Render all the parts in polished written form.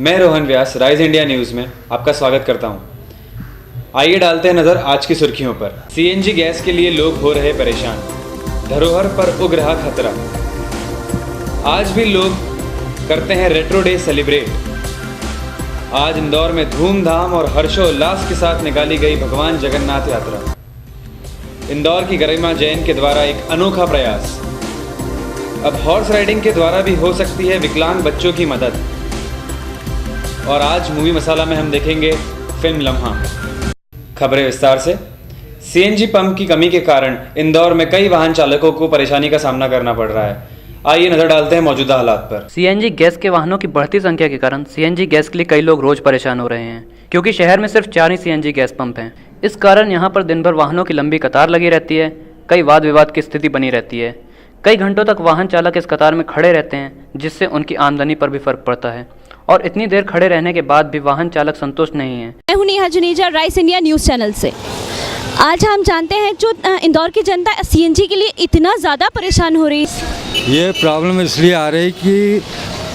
मैं रोहन व्यास rise India news में आपका स्वागत करता हूं। आइए डालते हैं नज़र आज की सुर्खियों पर। सीएनजी गैस के लिए लोग हो रहे परेशान, धरोहर पर उग रहा खतरा। आज भी लोग करते हैं रेट्रो डे सेलिब्रेट। आज इंदौर में धूमधाम और हर्षोल्लास के साथ निकाली गई भगवान जगन्नाथ यात्रा। इंदौर की गरिमा जैन के द्वारा एक अनोखा प्रयास। अब हॉर्स राइडिंग के द्वारा भी हो सकती है विकलांग बच्चों की मदद। और आज मूवी मसाला में हम देखेंगे फिल्म लम्हा। खबरें विस्तार से। सीएनजी पंप की कमी के कारण इंदौर में कई वाहन चालकों को परेशानी का सामना करना पड़ रहा है। आइए नजर डालते हैं मौजूदा हालात पर। सीएनजी गैस के वाहनों की बढ़ती संख्या के कारण सीएनजी गैस के लिए कई लोग रोज परेशान हो रहे हैं, क्योंकि शहर में सिर्फ 4 ही सीएनजी गैस पंप हैं। इस कारण यहाँ पर दिन भर वाहनों की लंबी कतार लगी रहती है। कई वाद विवाद की स्थिति बनी रहती है। कई घंटों तक वाहन चालक इस कतार में खड़े रहते हैं, जिससे उनकी आमदनी पर भी फर्क पड़ता है। और इतनी देर खड़े रहने के बाद भी वाहन चालक संतुष्ट नहीं है। मैं हूं Neha Juneja, rise India news channel से। आज हम जानते हैं जो इंदौर की जनता सीएनजी के लिए इतना ज़्यादा परेशान हो रही है। ये प्रॉब्लम इसलिए आ रही कि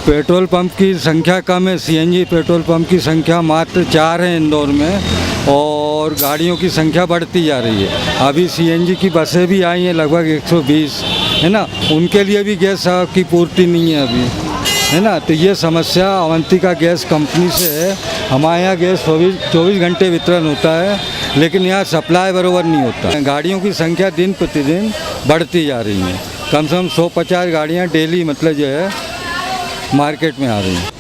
पेट्रोल पंप की संख्या कम है। सीएनजी पेट्रोल पंप की संख्या मात्र 4 है इंदौर में, और गाड़ियों की संख्या बढ़ती जा रही है। अभी सीएनजी की बसें भी आई हैं लगभग 120, है ना। उनके लिए भी गैस की पूर्ति नहीं है अभी, है ना। तो ये समस्या अवंतिका गैस कंपनी से है। हमारे यहाँ गैस 24 घंटे वितरण होता है, लेकिन यहाँ सप्लाई बराबर नहीं होता। गाड़ियों की संख्या दिन प्रतिदिन बढ़ती जा रही है। कम से कम 150 गाड़ियाँ डेली मतलब जो है मार्केट में आ रही हैं।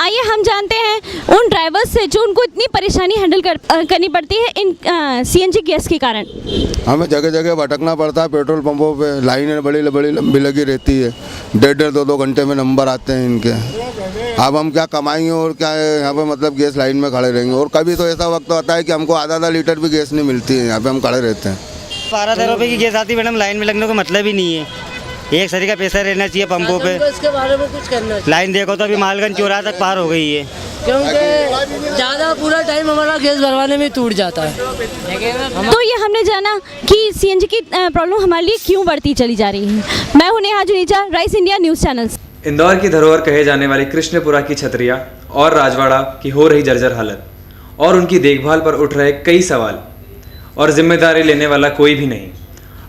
आइए हम जानते हैं उन ड्राइवर्स से जो उनको इतनी परेशानी हैंडल करनी पड़ती है इन सीएनजी गैस के कारण। हमें जगह जगह भटकना पड़ता है। पेट्रोल पंपों पे लाइनें बड़ी लंबी लगी रहती है। 1.5 2 घंटे में नंबर आते हैं इनके। अब हम क्या कमाएंगे और क्या यहाँ पे मतलब गैस लाइन में खड़े रहेंगे। और कभी तो ऐसा वक्त आता है कि हमको आधा लीटर भी गैस नहीं मिलती है, यहाँ पे हम खड़े रहते हैं। 12-13 रुपये की गैस आती है मैडम, लाइन में लगने का मतलब ही नहीं है। एक सरी का पैसा रहना चाहिए पंपों पे। इसके बारे में कुछ करना चाहिए। लाइन देखो तो अभी मालगंज चौराहा तक पार हो गई है, क्योंकि ज़्यादा पूरा टाइम हमारा गैस भरवाने में टूट जाता है। तो ये हमने जाना कि सीएनजी की प्रॉब्लम हमारे लिए क्यों बढ़ती चली जा रही है। मैं हूं Neha Juneja, rise India news channel. Indore की धरोहर कहे जाने वाली कृष्णपुरा की छतरिया और राजवाड़ा की हो रही जर्जर हालत, और उनकी देखभाल पर उठ रहे कई सवाल, और जिम्मेदारी लेने वाला कोई भी नहीं।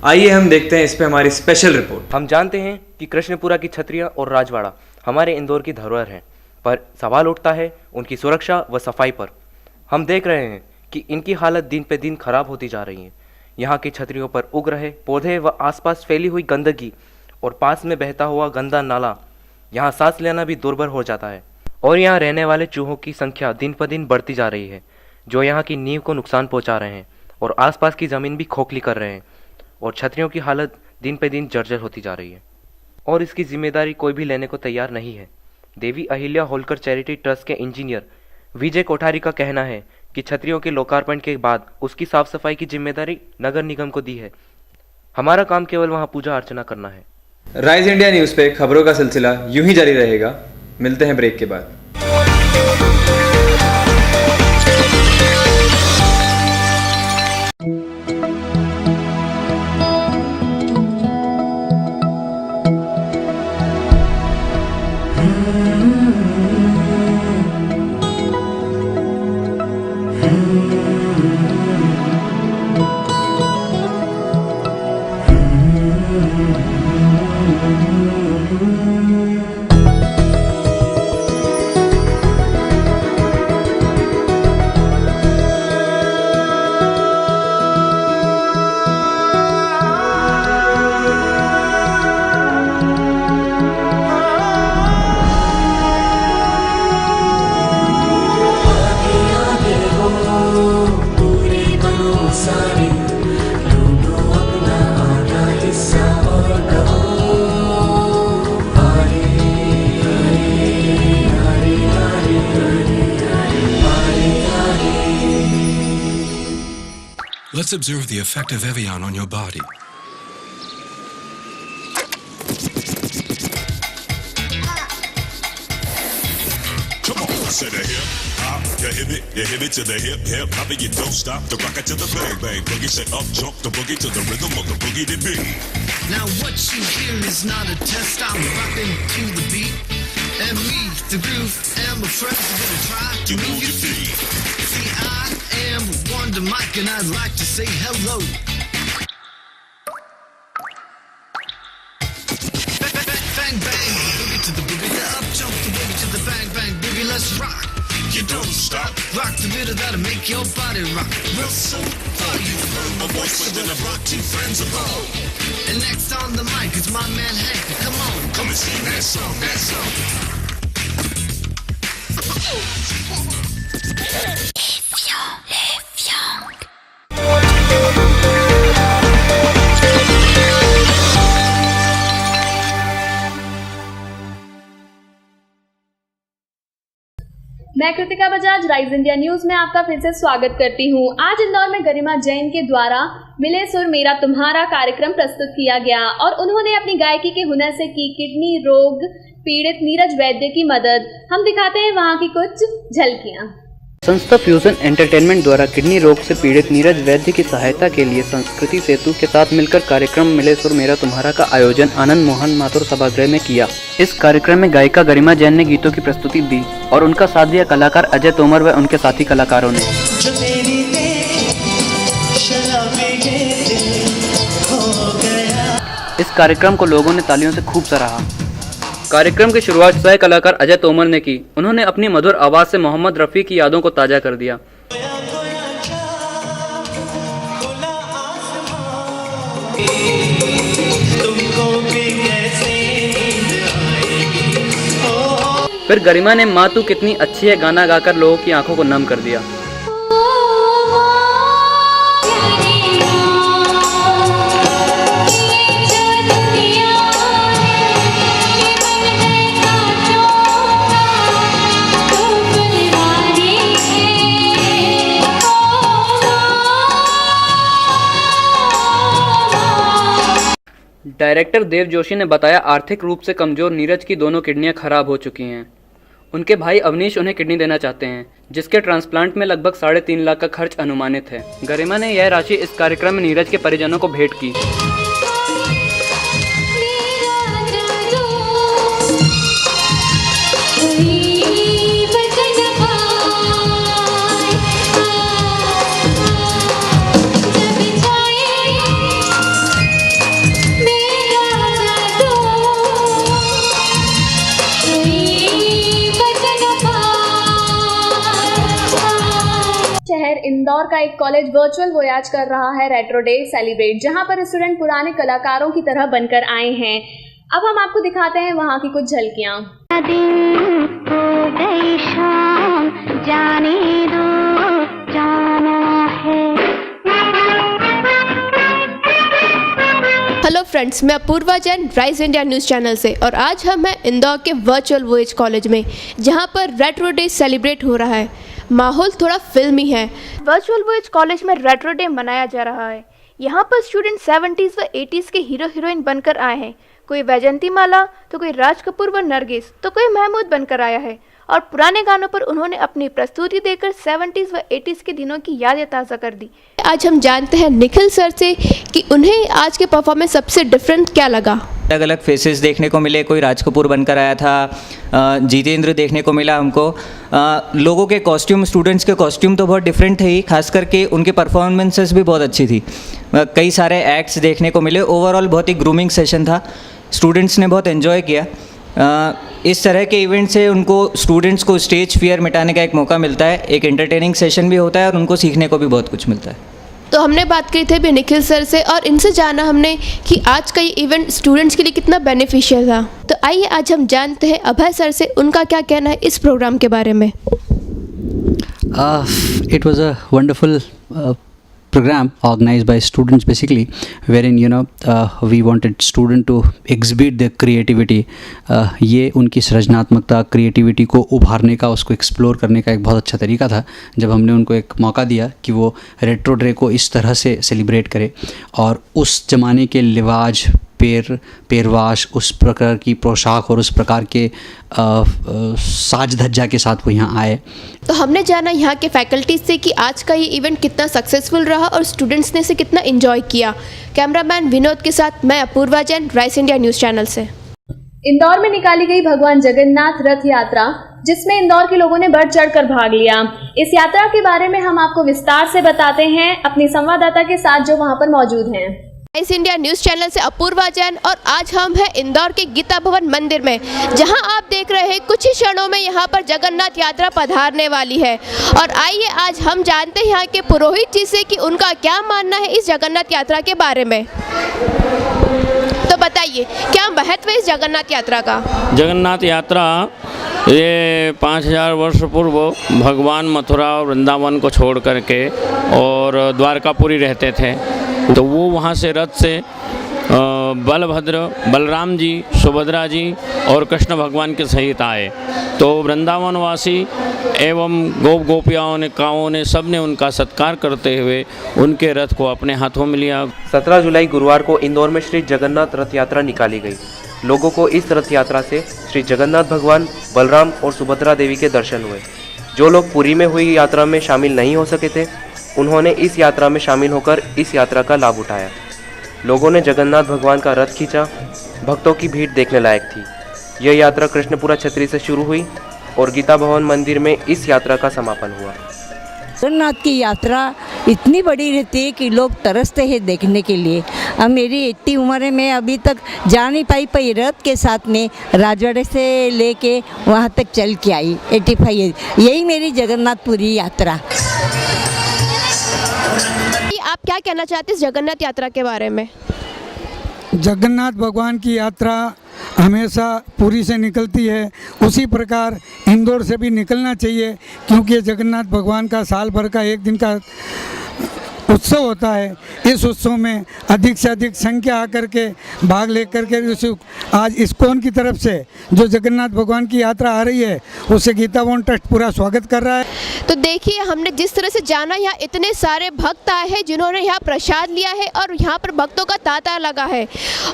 आइए हम देखते हैं इस पे हमारी स्पेशल रिपोर्ट। हम जानते हैं कि कृष्णपुरा की छतरिया और राजवाड़ा हमारे इंदौर की धरोहर हैं, पर सवाल उठता है उनकी सुरक्षा व सफाई पर। हम देख रहे हैं कि इनकी हालत दिन पे दिन खराब होती जा रही है। यहाँ की छतरियों पर उग रहे पौधे व आसपास फैली हुई गंदगी और पास में बहता हुआ गंदा नाला, यहाँ सांस लेना भी दुर्भर हो जाता है। और यहाँ रहने वाले चूहों की संख्या दिन पर दिन बढ़ती जा रही है, जो यहाँ की नींव को नुकसान पहुँचा रहे हैं और आसपास की ज़मीन भी खोखली कर रहे हैं। और छतरियों की हालत दिन पे दिन जर्जर होती जा रही है, और इसकी जिम्मेदारी कोई भी लेने को तैयार नहीं है। देवी अहिल्या होलकर चैरिटी ट्रस्ट के इंजीनियर विजय कोठारी का कहना है कि छतरियों के लोकार्पण के बाद उसकी साफ सफाई की जिम्मेदारी नगर निगम को दी है। हमारा काम केवल वहां पूजा अर्चना करना है। राइज इंडिया न्यूज़ पे खबरों का सिलसिला यूं ही जारी रहेगा। मिलते हैं ब्रेक के बाद। Let's observe the effect of Evian on your body. Come on, I said a hip hop, you hit it to the hip hip, hop it, you don't stop, the rock it to the bang bang, boogie set up, jump the boogie to the rhythm of the boogie to beat. Now what you hear is not a test, I'm rocking to the beat. and me, the groove, and my friends are gonna try to move your feet. See, I am Wonder Mike, and I'd like to say hello. Bang bang, boogie to the boogie, the up jump the boogie to the bang bang boogie. Let's rock. You don't stop. Rock the middle that'll make your body rock. Real simple. You've heard my voice, but then I brought two friends along. And next on the mic is my man Hank. Come on, come and sing that song, that song. मैं Kritika Bajaj rise India news में आपका फिर से स्वागत करती हूँ। आज इंदौर में गरिमा जैन के द्वारा मिले सुर मेरा तुम्हारा कार्यक्रम प्रस्तुत किया गया और उन्होंने अपनी गायकी के हुनर से की किडनी रोग पीड़ित नीरज वैद्य की मदद। हम दिखाते हैं वहाँ की कुछ झलकियाँ। संस्था फ्यूजन एंटरटेनमेंट द्वारा किडनी रोग से पीड़ित नीरज वैद्य की सहायता के लिए संस्कृति सेतु के साथ मिलकर कार्यक्रम मिले सुर मेरा तुम्हारा का आयोजन आनंद मोहन माथुर सभागृह में किया। इस कार्यक्रम में गायिका गरिमा जैन ने गीतों की प्रस्तुति दी और उनका साथ दिया कलाकार अजय तोमर व उनके साथी कलाकारों ने। इस कार्यक्रम को लोगों ने तालियों से खूब सराहा। कार्यक्रम की शुरुआत सह कलाकार अजय तोमर ने की। उन्होंने अपनी मधुर आवाज से मोहम्मद रफ़ी की यादों को ताज़ा कर दिया। फिर गरिमा ने माँ तू कितनी अच्छी है गाना गाकर लोगों की आंखों को नम कर दिया। डायरेक्टर देव जोशी ने बताया आर्थिक रूप से कमजोर नीरज की दोनों किडनियां खराब हो चुकी हैं। उनके भाई अवनीश उन्हें किडनी देना चाहते हैं, जिसके ट्रांसप्लांट में लगभग 3.5 लाख का खर्च अनुमानित है। गरिमा ने यह राशि इस कार्यक्रम में नीरज के परिजनों को भेंट की। शहर इंदौर का एक कॉलेज वर्चुअल वोयाज कर रहा है रेट्रो डे सेलिब्रेट, जहां पर स्टूडेंट पुराने कलाकारों की तरह बनकर आए हैं। अब हम आपको दिखाते हैं वहां की कुछ झलकियां। हेलो फ्रेंड्स, मैं Apoorva Jain Rise India news channel से और आज हम हैं इंदौर के वर्चुअल वोएज कॉलेज में, जहां पर रेट्रो डे सेलिब्रेट हो रहा है। माहौल थोड़ा फिल्मी है। वर्चुअल वोएज कॉलेज में रेट्रो डे मनाया जा रहा है। यहाँ पर स्टूडेंट 70s व 80s के हीरो हीरोइन बनकर आए हैं। कोई वैजंती माला, तो कोई राज कपूर व नरगिस, तो कोई महमूद बनकर आया है और पुराने गानों पर उन्होंने अपनी प्रस्तुति देकर 70s व 80s के दिनों की यादें ताज़ा कर दी। आज हम जानते हैं निखिल सर से कि उन्हें आज के परफॉर्मेंस सबसे डिफरेंट क्या लगा। अलग अलग फेसेस देखने को मिले। कोई राज कपूर बनकर आया था, जितेंद्र देखने को मिला हमको। लोगों के कॉस्ट्यूम, स्टूडेंट्स के कॉस्ट्यूम तो बहुत डिफरेंट थे ही, खास करके उनके परफॉर्मेंसेस भी बहुत अच्छी थी। कई सारे एक्ट्स देखने को मिले। ओवरऑल बहुत ही ग्रूमिंग सेशन था। स्टूडेंट्स ने बहुत एंजॉय किया। इस तरह के इवेंट से उनको, स्टूडेंट्स को स्टेज फियर मिटाने का एक मौका मिलता है, एक एंटरटेनिंग सेशन भी होता है और उनको सीखने को भी बहुत कुछ मिलता है। तो हमने बात की थी अभी निखिल सर से और इनसे जाना हमने कि आज का ये इवेंट स्टूडेंट्स के लिए कितना बेनिफिशियल था। तो आइए आज हम जानते हैं अभय सर से उनका क्या कहना है इस प्रोग्राम के बारे में। It was a wonderful program organized by students basically, wherein we wanted student to exhibit their creativity. ये उनकी सृजनात्मकता, क्रिएटिविटी को उभारने का, उसको एक्सप्लोर करने का एक बहुत अच्छा तरीका था जब हमने उनको एक मौका दिया कि वो रेट्रो डे को इस तरह से सेलिब्रेट करे और उस ज़माने के लिवाज, पेरवाश, उस प्रकार की पोशाक और उस प्रकार के साज धज्जा के साथ वो यहाँ आए। तो हमने जाना यहाँ के फैकल्टी से कि आज का ये इवेंट कितना सक्सेसफुल रहा और स्टूडेंट्स ने इसे कितना एंजॉय किया। कैमरामैन विनोद के साथ मैं Apoorva Jain Rise India news channel से। इंदौर में निकाली गई भगवान जगन्नाथ रथ यात्रा, जिसमें इंदौर के लोगों ने बढ़ चढ़कर भाग लिया। इस यात्रा के बारे में हम आपको विस्तार से बताते हैं अपनी संवाददाता के साथ जो वहां पर मौजूद हैं। राइज इंडिया न्यूज चैनल से अपूर्वा जैन और आज हम हैं इंदौर के गीता भवन मंदिर में, जहां आप देख रहे हैं कुछ ही क्षणों में यहां पर जगन्नाथ यात्रा पधारने वाली है। और आइए आज हम जानते हैं यहाँ के पुरोहित जी से कि उनका क्या मानना है इस जगन्नाथ यात्रा के बारे में। तो बताइए, क्या महत्व है इस जगन्नाथ यात्रा का? जगन्नाथ यात्रा ये 5000 वर्ष पूर्व भगवान मथुरा और वृंदावन को छोड़ करके और द्वारकापुरी रहते थे, तो वो वहाँ से रथ से बलभद्र, बलराम जी, सुभद्रा जी और कृष्ण भगवान के सहित आए। तो वृंदावनवासी एवं गोप गोपियाओं ने, काओं ने, सब ने उनका सत्कार करते हुए उनके रथ को अपने हाथों में लिया। 17 जुलाई गुरुवार को इंदौर में श्री जगन्नाथ रथ यात्रा निकाली गई। लोगों को इस रथ यात्रा से श्री जगन्नाथ भगवान, बलराम और सुभद्रा देवी के दर्शन हुए। जो लोग पुरी में हुई यात्रा में शामिल नहीं हो सके थे, उन्होंने इस यात्रा में शामिल होकर इस यात्रा का लाभ उठाया। लोगों ने जगन्नाथ भगवान का रथ खींचा। भक्तों की भीड़ देखने लायक थी। यह यात्रा कृष्णपुरा छतरी से शुरू हुई और गीता भवन मंदिर में इस यात्रा का समापन हुआ। जगन्नाथ की यात्रा इतनी बड़ी रहती है कि लोग तरसते हैं देखने के लिए। अब मेरी इतनी उम्र है, मैं अभी तक जा नहीं पाई रथ के साथ में राजवाड़े से लेके वहाँ तक चल के आई 85। यही मेरी जगन्नाथपुरी यात्रा। आप क्या कहना चाहते हैं इस जगन्नाथ यात्रा के बारे में? जगन्नाथ भगवान की यात्रा हमेशा पुरी से निकलती है, उसी प्रकार इंदौर से भी निकलना चाहिए, क्योंकि जगन्नाथ भगवान का साल भर का एक दिन का उत्सव होता है। इस उत्सव में अधिक से अधिक संख्या आकर के भाग लेकर के आज इस्कॉन की तरफ से जो जगन्नाथ भगवान की यात्रा आ रही है, उससे गीता भवन ट्रस्ट पूरा स्वागत कर रहा है। तो देखिए, हमने जिस तरह से जाना, यहाँ इतने सारे भक्त आए हैं जिन्होंने यहाँ प्रसाद लिया है और यहाँ पर भक्तों का तांता लगा है।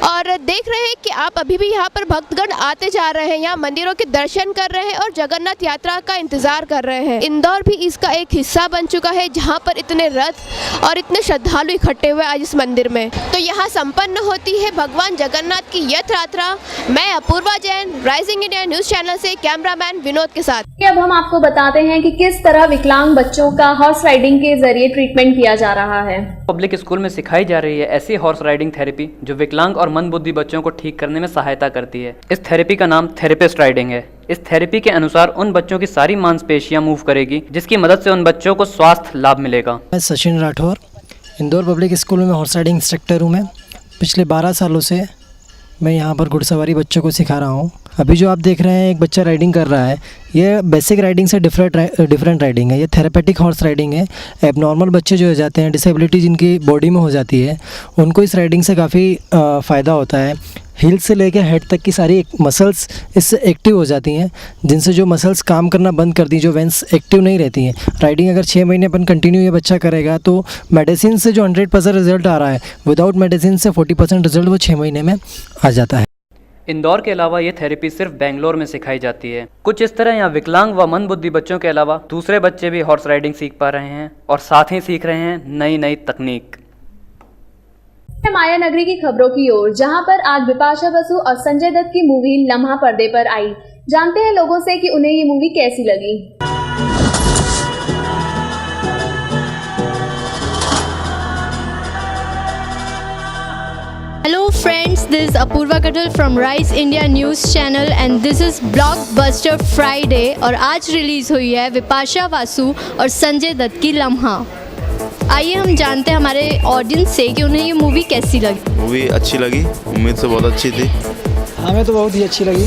और देख रहे हैं कि आप अभी भी यहाँ पर भक्तगण आते जा रहे हैं, यहाँ मंदिरों के दर्शन कर रहे हैं और जगन्नाथ यात्रा का इंतजार कर रहे हैं। इंदौर भी इसका एक हिस्सा बन चुका है, जहाँ पर इतने रथ और इतने श्रद्धालु इकट्ठे हुए आज इस मंदिर में। तो यहाँ संपन्न होती है भगवान जगन्नाथ की यथ यात्रा। मैं Apoorva Jain, Rising India News channel से कैमरामैन विनोद के साथ। अब हम आपको बताते हैं कि किस तरह विकलांग बच्चों का हॉर्स राइडिंग के जरिए ट्रीटमेंट किया जा रहा है। पब्लिक स्कूल में सिखाई जा रही है ऐसी हॉर्स राइडिंग थेरेपी जो विकलांग और मंदबुद्धि बच्चों को ठीक करने में सहायता करती है। इस थेरेपी का नाम थेरेपिस्ट राइडिंग है। इस थेरेपी के अनुसार उन बच्चों की सारी मांसपेशियां मूव करेगी, जिसकी मदद से उन बच्चों को स्वास्थ्य लाभ मिलेगा। मैं सचिन राठौर, इंदौर पब्लिक स्कूल में हॉर्स राइडिंग इंस्ट्रक्टर हूँ। मैं पिछले 12 सालों से मैं यहाँ पर घुड़सवारी बच्चों को सिखा रहा हूँ। अभी जो आप देख रहे हैं एक बच्चा राइडिंग कर रहा है, ये बेसिक राइडिंग से डिफरेंट राइडिंग है। ये थेरेपेटिक हॉर्स राइडिंग है। एबनॉर्मल बच्चे जो हो जाते हैं, डिसेबिलिटी जिनकी बॉडी में हो जाती है, उनको इस राइडिंग से काफ़ी फ़ायदा होता है। हील से लेकर हेड तक की सारी मसल्स इससे एक्टिव हो जाती हैं, जिनसे जो मसल्स काम करना बंद कर दी, जो वेंस एक्टिव नहीं रहती हैं। राइडिंग अगर 6 महीने अपन कंटिन्यू ये बच्चा करेगा तो मेडिसिन से जो 100% रिजल्ट आ रहा है, विदाउट मेडिसिन से 40% रिजल्ट वो 6 महीने में आ जाता है। इंदौर के अलावा ये थेरेपी सिर्फ बेंगलोर में सिखाई जाती है। कुछ इस तरह यहाँ विकलांग व मंदबुद्धि बच्चों के अलावा दूसरे बच्चे भी हॉर्स राइडिंग सीख पा रहे हैं और साथ ही सीख रहे हैं नई नई तकनीक। माया नगरी की खबरों की ओर, जहां पर आज बिपाशा बसु और संजय दत्त की मूवी लम्हा पर्दे पर आई। जानते हैं लोगों से कि उन्हें ये मूवी कैसी लगी। Hello friends, this is Apurva Katal from Rise India News Channel and this is Blockbuster Friday और आज रिलीज़ हुई है बिपाशा बासु और संजय दत्त की लम्हा। आइए हम जानते हैं हमारे ऑडियंस से कि उन्हें ये मूवी कैसी लगी। मूवी अच्छी लगी, उम्मीद से बहुत अच्छी थी। हमें तो बहुत ही अच्छी लगी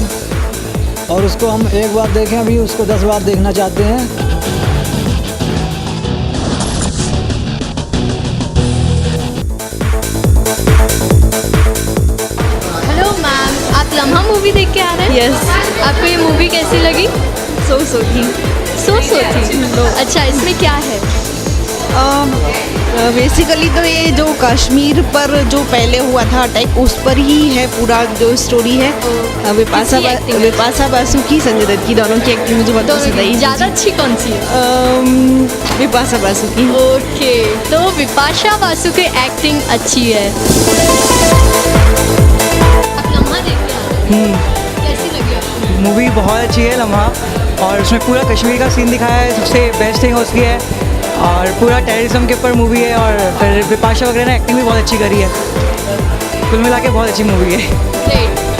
और उसको हम एक बार देखें, अभी उसको 10 बार देखना चाहते हैं। हेलो मैम, आप लम्हा मूवी देख के आ रहे हैं? यस। आपको ये मूवी कैसी लगी? सो थी। अच्छा, इसमें क्या है? बेसिकली तो ये जो कश्मीर पर जो पहले हुआ था अटैक, उस पर ही है पूरा जो स्टोरी है। विपाशा बासु की, संजय दत्त की, दोनों की एक्टिंग मुझे बहुत पसंद आई। ज़्यादा अच्छी कौन सी है? विपाशा बासु की। ओके, तो विपाशा बासु की एक्टिंग अच्छी है। आप लम्हा देख के आ रहे हैं? मूवी बहुत अच्छी है लम्हा, और उसमें पूरा कश्मीर का सीन दिखाया है, सबसे बेस्ट थिंग उसकी है, और पूरा टेररिज्म के ऊपर मूवी है, और फिर विपाशा वगैरह ने एक्टिंग भी बहुत अच्छी करी है। कुल मिला के बहुत अच्छी मूवी है।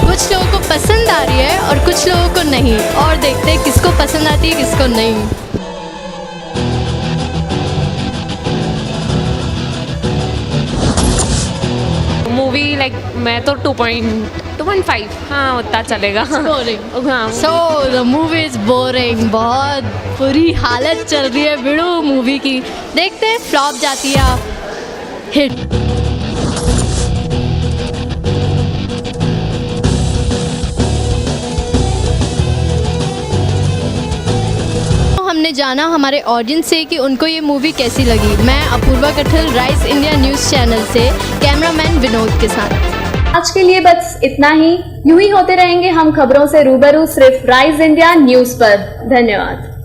कुछ लोगों को पसंद आ रही है और कुछ लोगों को नहीं, और देखते हैं किसको पसंद आती है किसको नहीं। मूवी लाइक मैं तो 2.5 हाँ उतना चलेगा। So the movie is boring, बहुत बुरी हालत चल रही है बिड़ू मूवी की। देखते हैं फ्लॉप जाती है हिट। हमने जाना हमारे ऑडियंस से कि उनको ये मूवी कैसी लगी। मैं Apoorva Kathal, rise India news channel से, कैमरामैन विनोद के साथ। आज के लिए बस इतना ही। यूं ही होते रहेंगे हम खबरों से रूबरू, सिर्फ राइस इंडिया न्यूज़ पर। धन्यवाद।